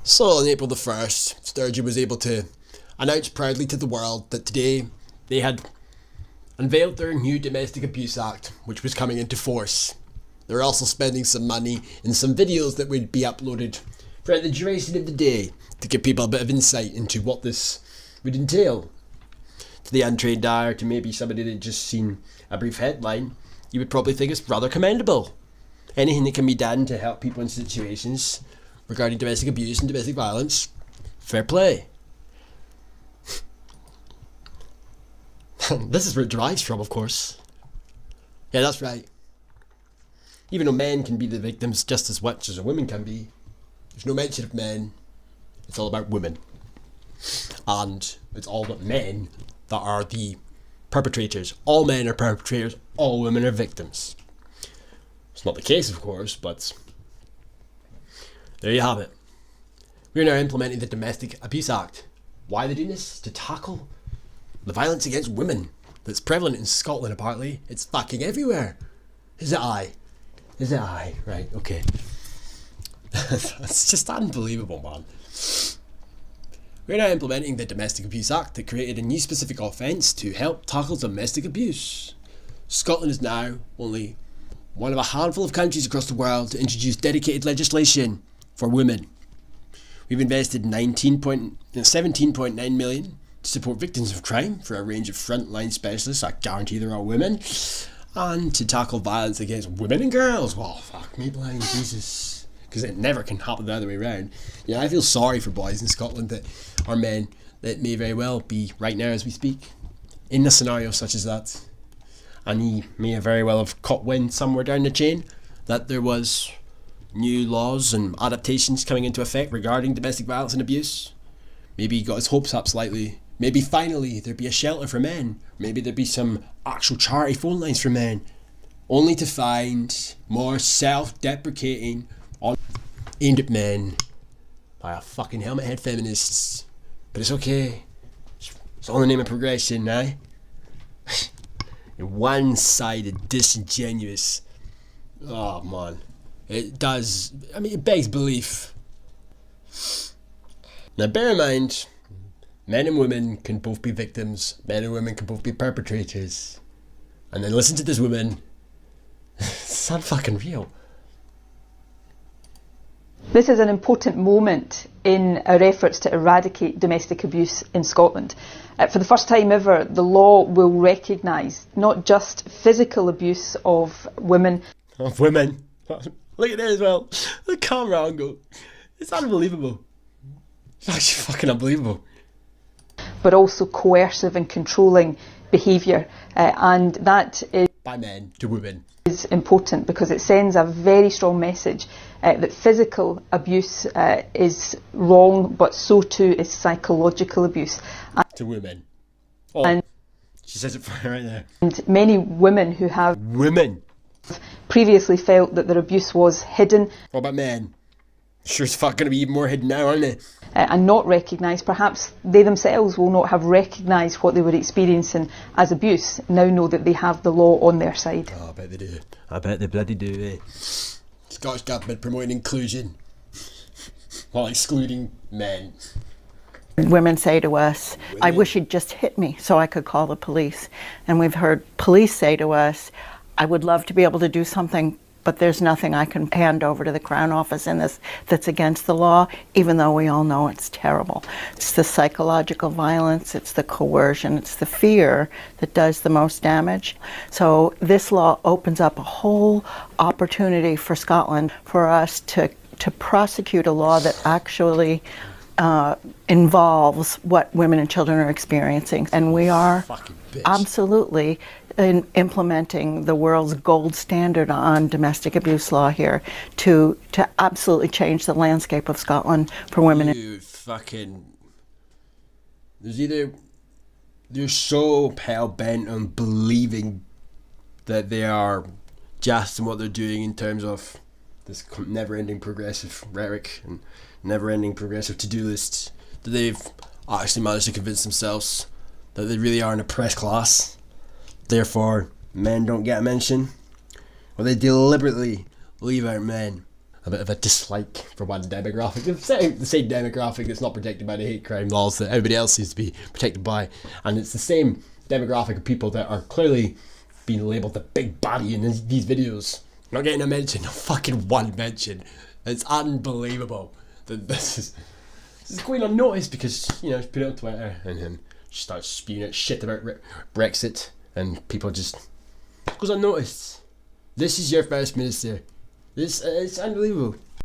So on April the 1st, Sturgeon was able to announce proudly to the world that today they had unveiled their new Domestic Abuse Act, which was coming into force. They were also spending some money in some videos that would be uploaded throughout the duration of the day to give people a bit of insight into what this would entail. To the untrained eye, or to maybe somebody that had just seen a brief headline, you would probably think it's rather commendable. Anything that can be done to help people in situations regarding domestic abuse and domestic violence, fair play. This is where it derives from, of course. Yeah, that's right. Even though men can be the victims just as much as a woman can be, there's no mention of men. It's all about women. And it's all about men that are the perpetrators. All men are perpetrators, all women are victims. It's not the case, of course, but there you have it. We're now implementing the Domestic Abuse Act. Why are they doing this? To tackle the violence against women that's prevalent in Scotland, apparently. It's fucking everywhere. Is it I? Is it I? Right, okay. That's just unbelievable, man. We're now implementing the Domestic Abuse Act that created a new specific offence to help tackle domestic abuse. Scotland is now only one of a handful of countries across the world to introduce dedicated legislation for women. We've invested 17.9 million to support victims of crime for a range of frontline specialists, I guarantee they're all women, and to tackle violence against women and girls. Well, fuck me blind, Jesus. Because it never can happen the other way around. Yeah, I feel sorry for boys in Scotland that are men that may very well be, right now as we speak, in a scenario such as that. And he may very well have caught wind somewhere down the chain that there was new laws and adaptations coming into effect regarding domestic violence and abuse. Maybe he got his hopes up slightly. Maybe finally there'd be a shelter for men. Maybe there'd be some actual charity phone lines for men. Only to find more self-deprecating aimed at men by a fucking helmet head feminists. But it's okay. It's all in the name of progression, eh? One-sided, disingenuous. Oh man. It does, I mean, it begs belief. Now bear in mind, men and women can both be victims, men and women can both be perpetrators. And then listen to this woman. It's unfucking real. This is an important moment in our efforts to eradicate domestic abuse in Scotland. For the first time ever, the law will recognise not just physical abuse of women. Of women. Look at that as well. The camera angle. It's unbelievable. It's actually fucking unbelievable. But also coercive and controlling behaviour. And that is... by men to women. Is important because it sends a very strong message that physical abuse is wrong, but so too is psychological abuse. To women. Oh, and she says it for her right there. And many women who have... women. Previously felt that their abuse was hidden. What about men? Sure as fuck going to be even more hidden now, aren't they? And not recognised. Perhaps they themselves will not have recognised what they were experiencing as abuse. Now know that they have the law on their side. Oh, I bet they do. I bet they bloody do, eh? Scottish Government promoting inclusion while excluding men. Women say to us, I wish he'd just hit me so I could call the police. And we've heard police say to us, I would love to be able to do something, but there's nothing I can hand over to the Crown Office in this that's against the law, even though we all know it's terrible. It's the psychological violence, it's the coercion, it's the fear that does the most damage. So this law opens up a whole opportunity for Scotland for us to prosecute a law that actually involves what women and children are experiencing. And we are absolutely implementing the world's gold standard on domestic abuse law here to absolutely change the landscape of Scotland for women. You fucking... they're so hell-bent on believing that they are just in what they're doing in terms of this never-ending progressive rhetoric and never-ending progressive to-do lists, that they've actually managed to convince themselves that they really are an oppressed class. Therefore, men don't get a mention, or they deliberately leave out men. a bit of a dislike for one demographic. The same demographic that's not protected by the hate crime laws that everybody else seems to be protected by. And it's the same demographic of people that are clearly being labelled the big baddie in these videos. Not getting a mention, not fucking one mention. It's unbelievable that this is going unnoticed because, you know, she put it on Twitter and then she starts spewing out shit about Brexit and people just goes unnoticed. This is your First Minister. This it's unbelievable.